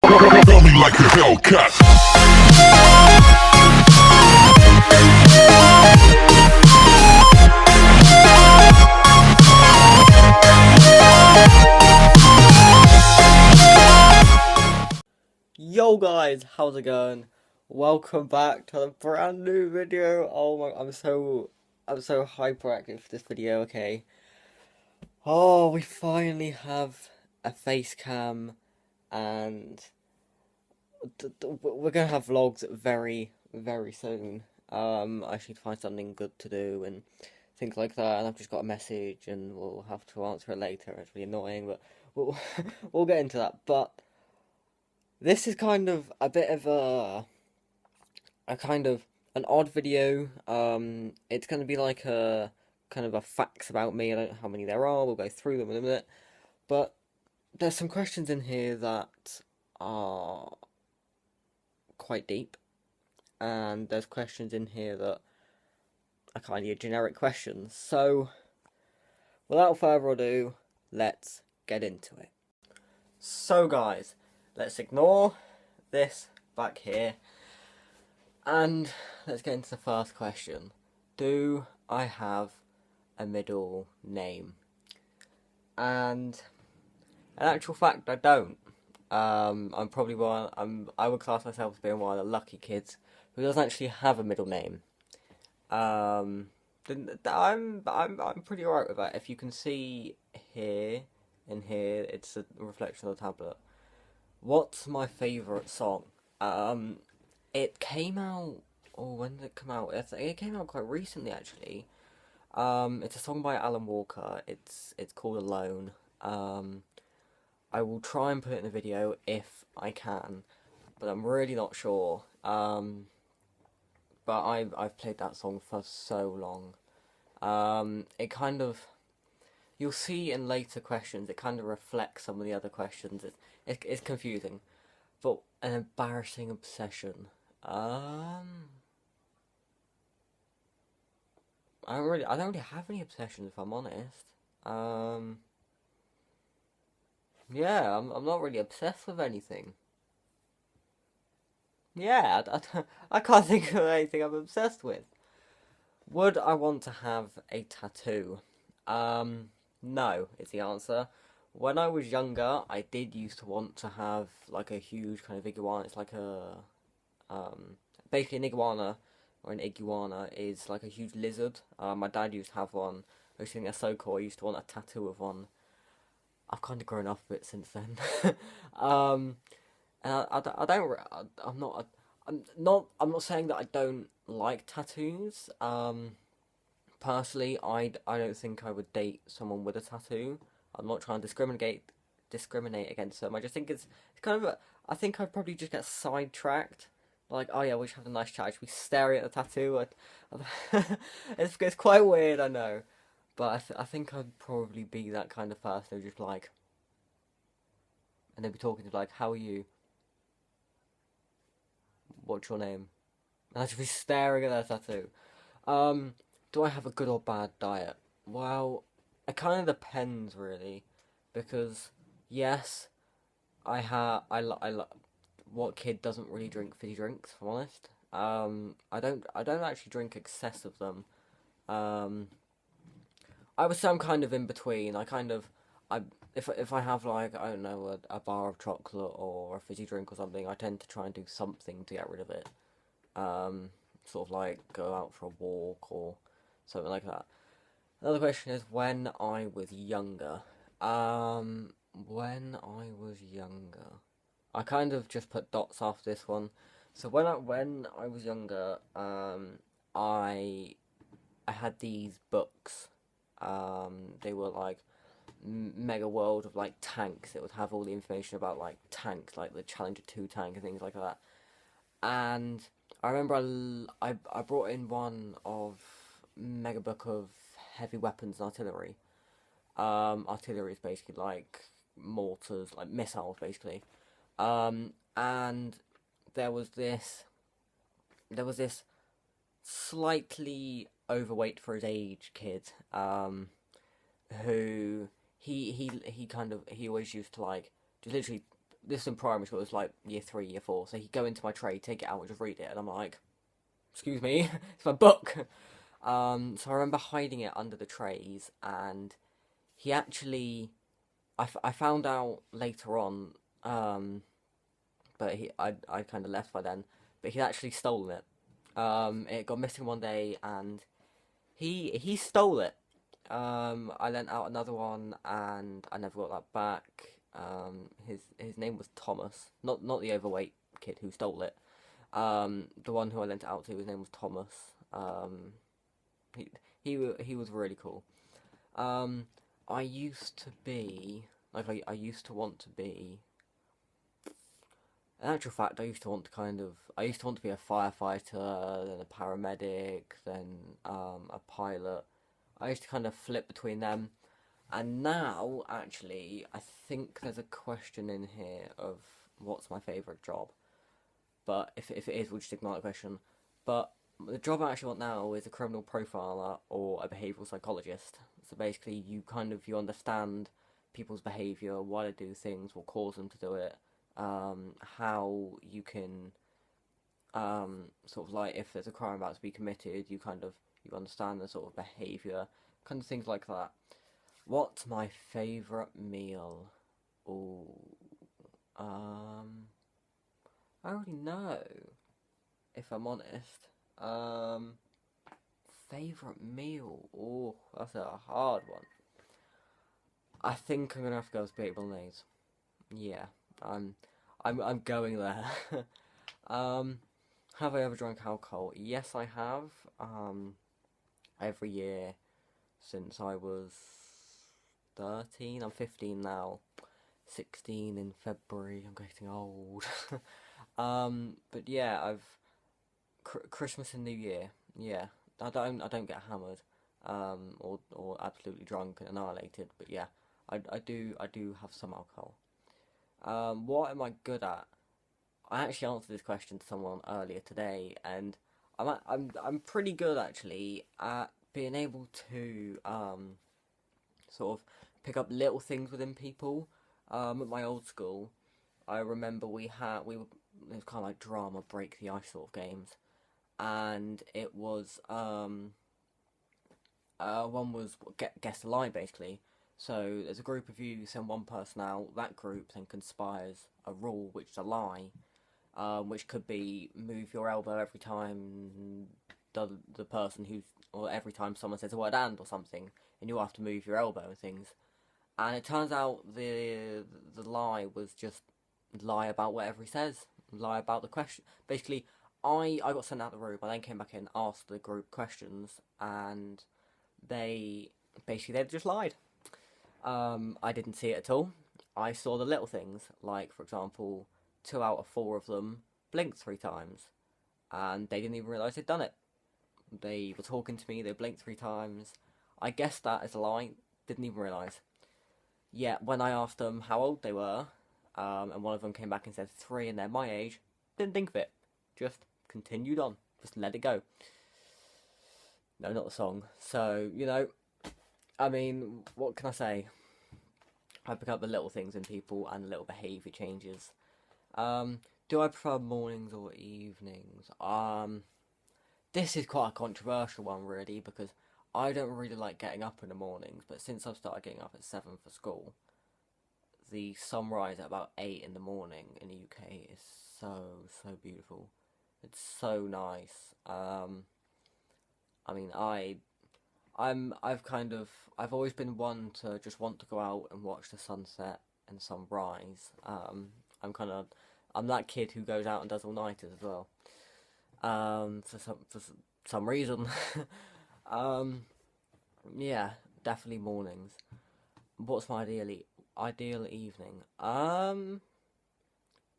Rub me like a Hellcat. Yo guys, how's it going? Welcome back to a brand new video. Oh my, I'm so hyperactive for this video. Okay. Oh, we finally have a face cam, and we're gonna have vlogs very soon. I just need to find something good to do and things like that. And I've just got a message, and we'll have to answer it later. It's really annoying, but we'll we'll get into that. But this is kind of a bit of a kind of an odd video. It's going to be like a kind of a facts about me. I don't know how many there are. We'll go through them in a minute. But there's some questions in here that are quite deep, and there's questions in here that are kind of generic questions. So, without further ado, let's get into it. So, guys, let's ignore this back here, and let's get into the first question. Do I have a middle name? And in actual fact, I don't. I'm probably I would class myself as being one of the lucky kids who doesn't actually have a middle name. I'm pretty alright with that. If you can see here, in here, it's a reflection of the tablet. What's my favourite song? It came out. Oh, when did it come out? It came out quite recently, actually. It's a song by Alan Walker. It's called Alone. I will try and put it in the video if I can, but I'm really not sure. But I've played that song for so long. It kind of, you'll see in later questions, it kind of reflects some of the other questions. It's confusing. But an embarrassing obsession. I don't really have any obsessions, if I'm honest. Yeah, I'm not really obsessed with anything. Yeah, I can't think of anything I'm obsessed with. Would I want to have a tattoo? No, is the answer. When I was younger, I did used to want to have like a huge kind of iguana. It's like basically an iguana, or an iguana is like a huge lizard. My dad used to have one. I used to think they're so cool. I used to want a tattoo of one. I've kind of grown up a bit since then. And I'm not saying that I don't like tattoos. Personally, I don't think I would date someone with a tattoo. I'm not trying to discriminate against them. I just think it's kind of I think I'd probably just get sidetracked. Like, oh yeah, we should have a nice chat. Should we stare at the tattoo? It's quite weird, I know. But I think I'd probably be that kind of person who just like, and they'd be talking to like, how are you? What's your name? And I'd just be staring at their tattoo. Do I have a good or bad diet? Well, it kind of depends, really, because yes, what kid doesn't really drink fizzy drinks? If I'm honest, I don't actually drink excess of them. I would say I'm kind of in between. If I have like, I don't know, a bar of chocolate or a fizzy drink or something, I tend to try and do something to get rid of it. Sort of like go out for a walk or something like that. Another question is when I was younger. When I was younger, I kind of just put dots after this one. So when I was younger, I had these books. They were like mega world of like tanks. It would have all the information about like tanks, like the Challenger 2 tank and things like that. And I remember I brought in one of mega book of heavy weapons and artillery. Artillery is basically like mortars, like missiles, basically. And there was this slightly overweight for his age kid, who he always used to like just literally this in primary school, it was like year 3, year 4. So he'd go into my tray, take it out, and just read it, and I'm like, excuse me, it's my book. So I remember hiding it under the trays, and he actually, I found out later on, but I kind of left by then, but he'd actually stolen it. It got missing one day, and he stole it. I lent out another one, and I never got that back. His name was Thomas, not the overweight kid who stole it. The one who I lent it out to, his name was Thomas. He he was really cool. I used to be I used to want to be. In actual fact, I used to want to be a firefighter, then a paramedic, then a pilot. I used to kind of flip between them, and now actually I think there's a question in here of what's my favourite job. But if it is, we'll just ignore that question. But the job I actually want now is a criminal profiler or a behavioural psychologist. So basically, you understand people's behaviour, why they do things, what causes them to do it, how you can sort of like if there's a crime about to be committed, you understand the sort of behaviour, kind of things like that. What's my favourite meal? Ooh, I already know, if I'm honest. Favourite meal? Oh, that's a hard one. I think I'm gonna have to go with spaghetti bolognese. Yeah, I'm going there. Have I ever drank alcohol? Yes, I have. Every year since I was 13. I'm 15 now. 16 in February. I'm getting old. But yeah, Christmas and New Year. Yeah, I don't get hammered, or absolutely drunk and annihilated. But yeah, I do have some alcohol. What am I good at? I actually answered this question to someone earlier today, and I'm pretty good actually at being able to sort of pick up little things within people. At my old school, I remember it was kind of like drama break the ice sort of games, and it was one was guess the lie basically. So there's a group of you, send one person out. That group then conspires a rule, which is a lie, which could be move your elbow every time the person or every time someone says the word "and" or something, and you have to move your elbow and things. And it turns out the lie was just lie about whatever he says, lie about the question. Basically, I got sent out of the room. I then came back in, asked the group questions, and they just lied. I didn't see it at all. I saw the little things, like for example, 2 out of 4 of them blinked 3 times, and they didn't even realise they'd done it. They were talking to me. They blinked 3 times. I guessed that as a lie. Didn't even realise. Yet when I asked them how old they were, and one of them came back and said 3 and they're my age, didn't think of it. Just continued on. Just let it go. No, not the song. So, I mean, what can I say? I pick up the little things in people and the little behaviour changes. Do I prefer mornings or evenings? This is quite a controversial one, really, because I don't really like getting up in the mornings, but since I've started getting up at 7 for school, the sunrise at about 8 in the morning in the UK is so beautiful. It's so nice. I mean, I've always been one to just want to go out and watch the sunset and sunrise. I'm that kid who goes out and does all-nighters as well. For some reason. Yeah, definitely mornings. What's my ideal evening?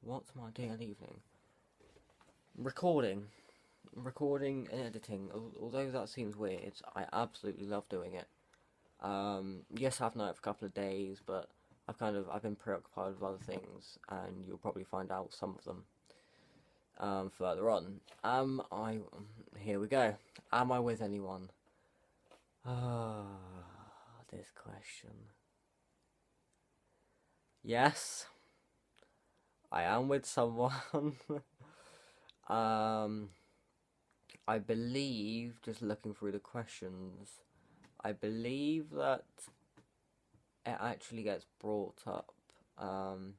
What's my ideal evening? Recording and editing. Although that seems weird, I absolutely love doing it. Yes, I've known it for a couple of days, but I've been preoccupied with other things, and you'll probably find out some of them further on. Here we go. Am I with anyone? This question. Yes. I am with someone. um, I believe, just looking through the questions, I believe that it actually gets brought up. Um,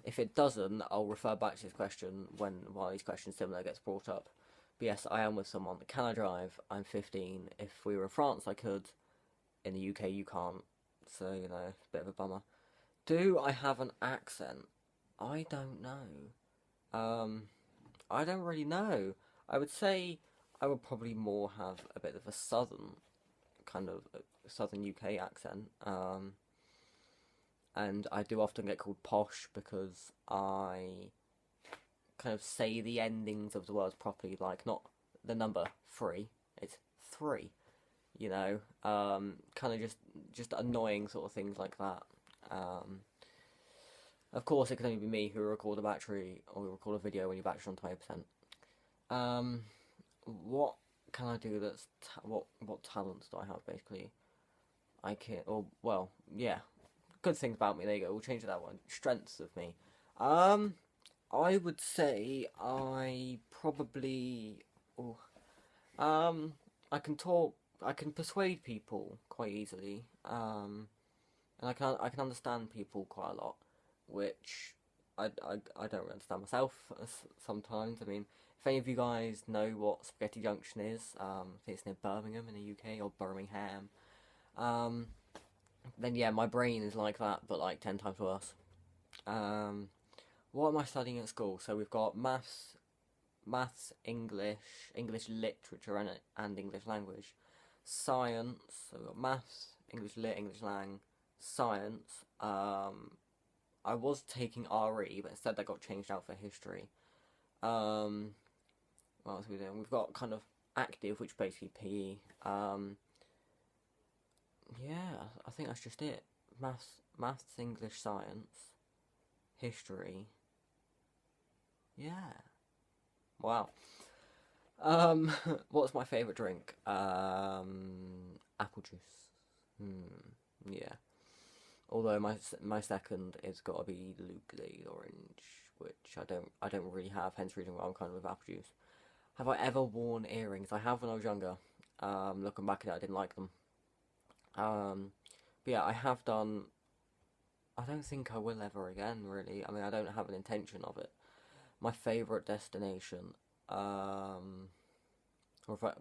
if it doesn't, I'll refer back to this question when one of these questions similar gets brought up. But yes, I am with someone. Can I drive? I'm 15. If we were in France, I could. In the UK, you can't. So, you know, it's a bit of a bummer. Do I have an accent? I don't know. I don't really know. I would say I would probably more have a bit of a southern kind of southern UK accent. And I do often get called posh because I kind of say the endings of the words properly, like not the number three, it's three. You know, kind of just annoying sort of things like that. Um, of course, it can only be me who record a battery or record a video when your battery's on 20%. What can I do that's what talents do I have basically? I can, or well, yeah, good things about me. There you go. We'll change that one. Strengths of me. Um, I would say I probably. Oh, I can talk. I can persuade people quite easily. And I can understand people quite a lot, which I don't really understand myself sometimes. I mean, if any of you guys know what Spaghetti Junction is, I think it's near Birmingham in the UK or Birmingham. Um, then yeah, my brain is like that, but like 10 times worse. Um, what am I studying at school? So we've got maths, English literature, and English language, science. So we've got maths, English lit, English lang, science. I was taking RE, but instead that got changed out for history. Um, what else are we doing? We've got kind of active, which basically PE. Yeah, I think that's just it. Maths, English, science, history. Yeah. Wow. What's my favourite drink? Apple juice. Yeah. Although my second is gotta be Luke Lade Orange, which I don't really have. Hence, reason why I'm kind of with apple juice. Have I ever worn earrings? I have when I was younger. Looking back at it, I didn't like them. But yeah, I have done. I don't think I will ever again. Really, I mean, I don't have an intention of it. My favourite destination. Or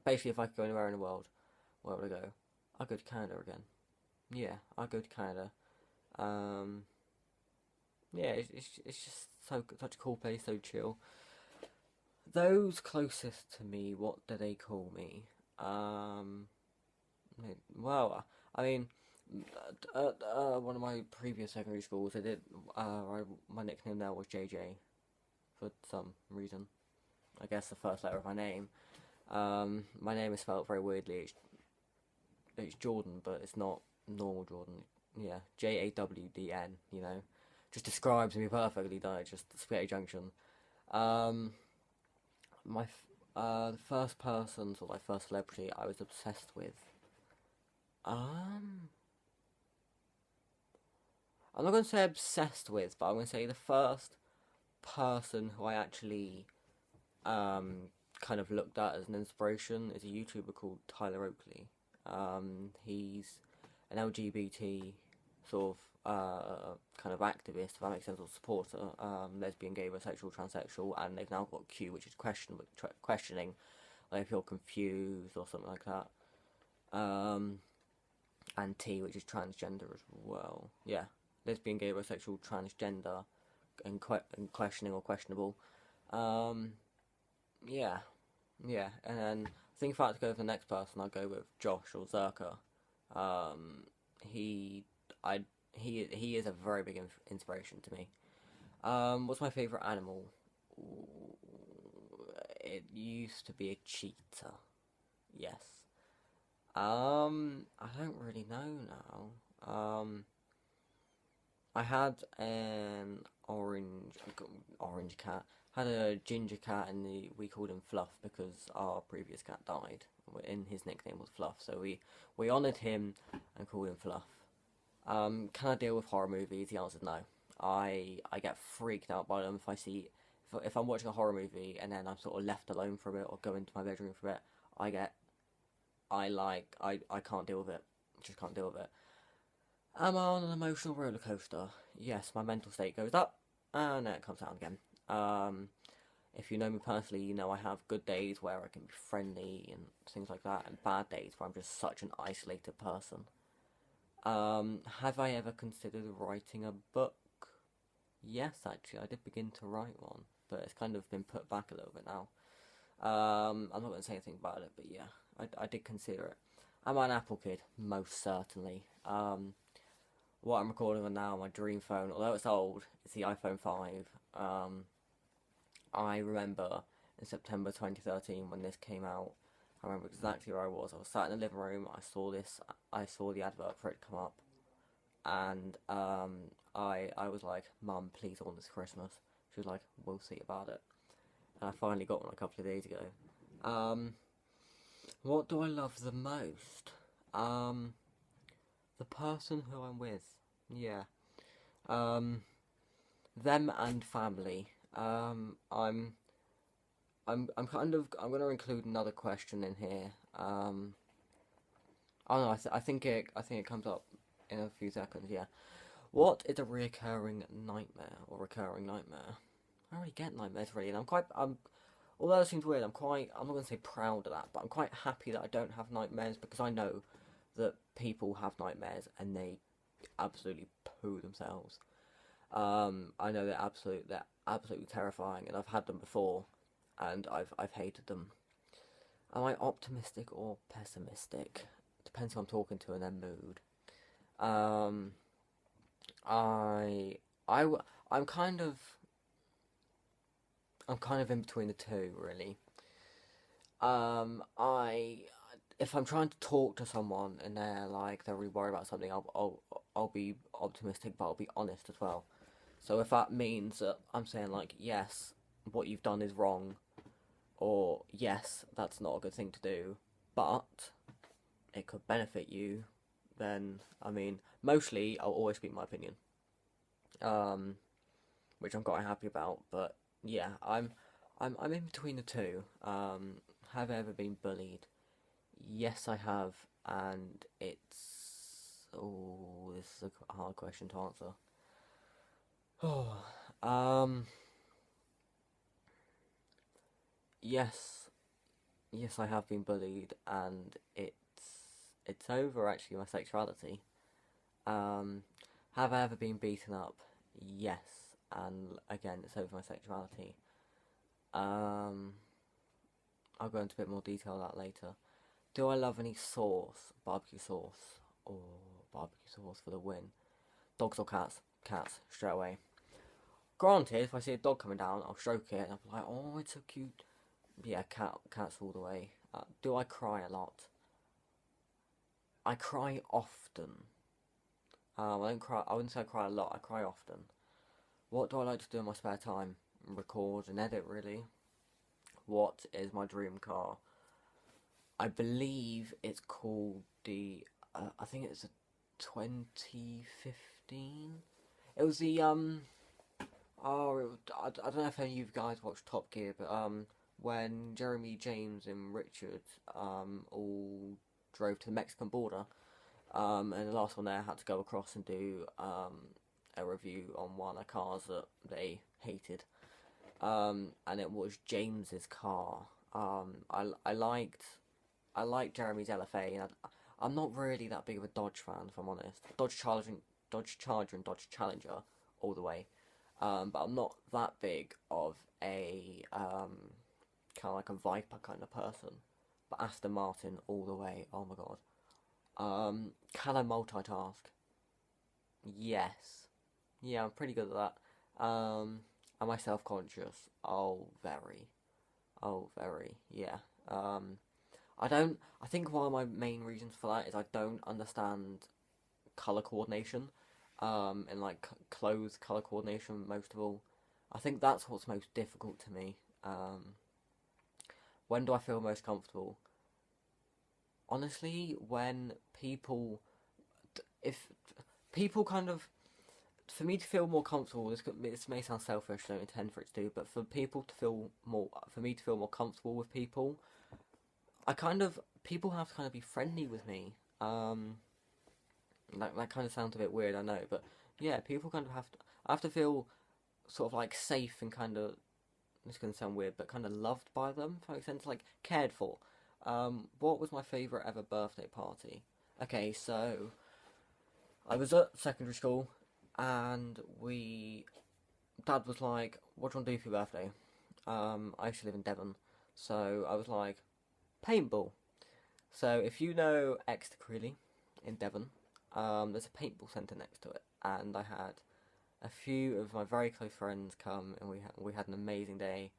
basically, if I could go anywhere in the world, where would I go? I'd go to Canada again. Yeah, I'd go to Canada. Um, yeah, it's just such a cool place, so chill. Those closest to me, what do they call me? Um, well, I mean, one of my previous secondary schools, they did. My nickname there was JJ for some reason. I guess the first letter of my name. My name is spelled very weirdly. It's Jordan, but it's not normal Jordan. Yeah, JAWDN. You know, just describes me perfectly. Don't it? Just Spaghetti Junction. Um, the first person, sort of like first celebrity, I was obsessed with. Um, I'm not going to say obsessed with, but I'm going to say the first person who I actually kind of looked at as an inspiration is a YouTuber called Tyler Oakley. He's an LGBT sort of kind of activist, if that makes sense, or supporter, lesbian, gay, bisexual, transsexual, and they've now got Q, which is questioning, like if you're confused or something like that. And T, which is transgender as well. Yeah, lesbian, gay, bisexual, transgender, and questioning or questionable. Um, yeah, yeah, and then I think if I had to go with the next person, I'd go with Josh or Zerka. Um, he, he is a very big inspiration to me. What's my favorite animal? Ooh, it used to be a cheetah. Yes. I don't really know now. I had an orange cat. Had a ginger cat, and we called him Fluff because our previous cat died, and his nickname was Fluff. So we honoured him and called him Fluff. Can I deal with horror movies? The answer is no. I get freaked out by them if I see if I'm watching a horror movie and then I'm sort of left alone for a bit or go into my bedroom for a bit. I can't deal with it. Just can't deal with it. Am I on an emotional roller coaster? Yes, my mental state goes up and then it comes down again. If you know me personally, you know I have good days where I can be friendly and things like that, and bad days where I'm just such an isolated person. Have I ever considered writing a book? Yes, actually, I did begin to write one, but it's kind of been put back a little bit now. I'm not going to say anything about it, but yeah, I did consider it. Am I an Apple kid? Most certainly. What I'm recording on now, my dream phone, although it's old, it's the iPhone 5. I remember in September 2013 when this came out. I remember exactly where I was. I was sat in the living room. I saw the advert for it come up, and I was like, "Mum, please, I want this Christmas." She was like, "We'll see about it." And I finally got one a couple of days ago. What do I love the most? The person who I'm with. Yeah. Them and family. I'm I'm gonna include another question in here. Oh no, I think it comes up in a few seconds. Yeah. What is a recurring nightmare or recurring nightmare? I don't really get nightmares really, and although it seems weird, I'm not gonna say proud of that, but I'm quite happy that I don't have nightmares because I know that people have nightmares and they absolutely poo themselves. I know they're absolutely terrifying, and I've had them before, and I've hated them. Am I optimistic or pessimistic? Depends who I'm talking to and their mood. Um, I I w- I'm kind of I'm kind of in between the two, really. I if I'm trying to talk to someone and they're really worried about something, I'll be optimistic, but I'll be honest as well. So if that means that I'm saying like, yes, what you've done is wrong, or yes, that's not a good thing to do, but it could benefit you, then I mean, mostly I'll always speak my opinion, um, which I'm quite happy about. But yeah, I'm in between the two. Have I ever been bullied? Yes, I have, and this is a hard question to answer. Oh, um, yes, yes, I have been bullied, and it's over actually my sexuality. Um, have I ever been beaten up? Yes, and again, it's over my sexuality. Um, I'll go into a bit more detail on that later. Do I love any sauce? Barbecue sauce or barbecue sauce for the win? Dogs or cats? Cats, straight away. Granted, if I see a dog coming down, I'll stroke it and I'll be like, oh, it's so cute. Yeah, cats all the way. Do I cry a lot? I cry often. I don't cry. I wouldn't say I cry a lot. I cry often. What do I like to do in my spare time? Record and edit, really. What is my dream car? I believe it's called the. I think it's a 2015. It was the I don't know if any of you guys watched Top Gear, but when Jeremy, James, and Richard all drove to the Mexican border, and the last one there had to go across and do a review on one of the cars that they hated, and it was James's car. I liked Jeremy's LFA, and I'm not really that big of a Dodge fan, if I'm honest. Dodge Charger, and Dodge Challenger all the way. But I'm not that big of a kind of like a Viper kind of person. But Aston Martin all the way. Oh my god. Can I multitask? Yes. Yeah, I'm pretty good at that. Am I self-conscious? Oh, very. Oh, very. Yeah. I don't. I think one of my main reasons for that is I don't understand color coordination, and like clothes color coordination most of all. I think that's what's most difficult to me. When do I feel most comfortable? Honestly, when people, if people kind of for me to feel more comfortable, this may sound selfish, I don't intend for it to do, but for me to feel more comfortable with people, people have to kind of be friendly with me. That kind of sounds a bit weird, I know, but yeah, people kind of I have to feel sort of like safe and kind of, this is going to sound weird, but kind of loved by them, if that makes sense, like cared for. What was my favourite ever birthday party? Okay, so I was at secondary school, and Dad was like, what do you want to do for your birthday? I used to live in Devon, so I was like, paintball. So if you know Exeter Creeley in Devon, there's a paintball centre next to it, and I had a few of my very close friends come, and we had an amazing day.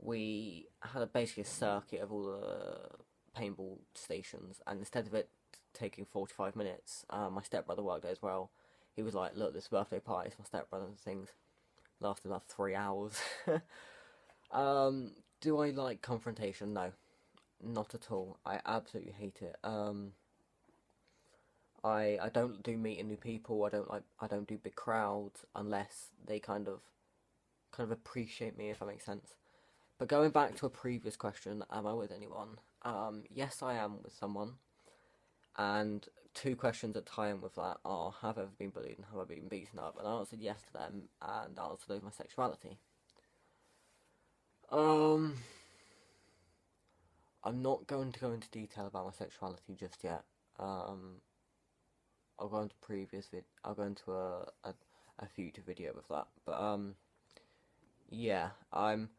We had basically a circuit of all the paintball stations, and instead of it taking 45 minutes, my stepbrother worked there as well. He was like, look, this birthday party is my stepbrother, and things lasted about 3 hours. Do I like confrontation? No, not at all. I absolutely hate it. I don't do meeting new people. I don't do big crowds unless they kind of appreciate me, if that makes sense. But going back to a previous question, am I with anyone? Yes, I am with someone. And 2 questions that tie in with that are, have I ever been bullied and have I been beaten up? And I answered yes to them, and I answered my sexuality. I'm not going to go into detail about my sexuality just yet. I'll go into I'll go into a future video with that. But yeah, I'm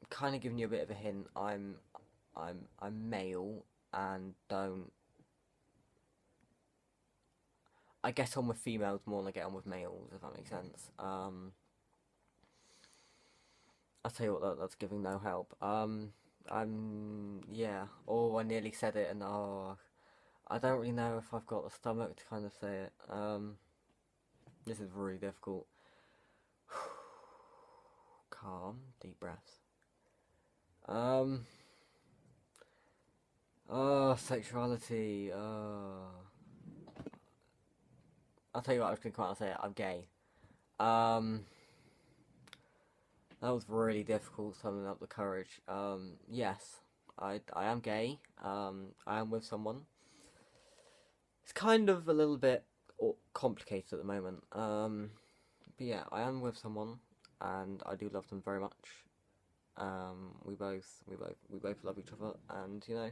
kind of giving you a bit of a hint. I'm male and don't. I get on with females more than I get on with males, if that makes sense. I'll tell you what, that's giving no help. Yeah. Oh, I nearly said it, and I don't really know if I've got the stomach to kind of say it. This is really difficult. Calm, deep breaths. Sexuality. I'll tell you what, I was going to come out and say it. I'm gay. That was really difficult, summoning up the courage. Yes, I am gay. I am with someone. It's kind of a little bit complicated at the moment. But yeah, I am with someone, and I do love them very much. We both love each other, and you know,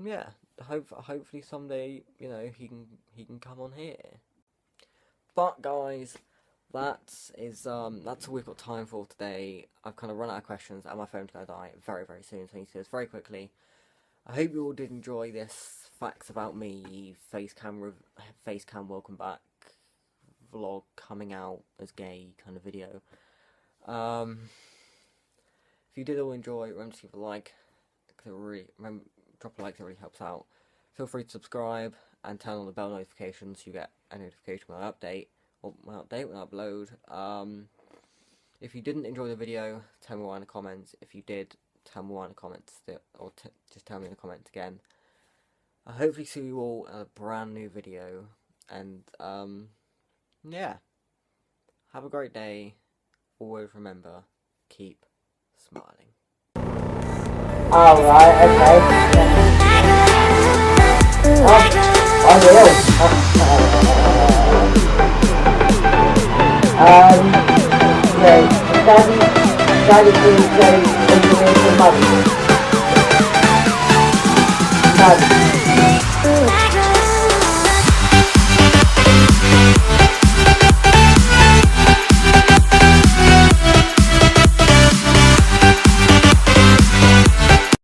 yeah. Hopefully someday, you know, he can come on here. But guys, that's all we've got time for today. I've kind of run out of questions, and my phone's gonna die very soon, so I need to do this very quickly. I hope you all did enjoy this facts about me face cam welcome back vlog coming out as gay kind of video. If you did all enjoy, remember to give a like. Drop a like, that really helps out. Feel free to subscribe and turn on the bell notifications so you get a notification when I update when I upload. If you didn't enjoy the video, tell me why in the comments. If you did, tell me why in the comments, or just tell me in the comments again. I hopefully see you all in a brand new video, and yeah, have a great day. Always remember, keep smiling. Alright, okay. I will. Okay, Daddy feels very engineered for money.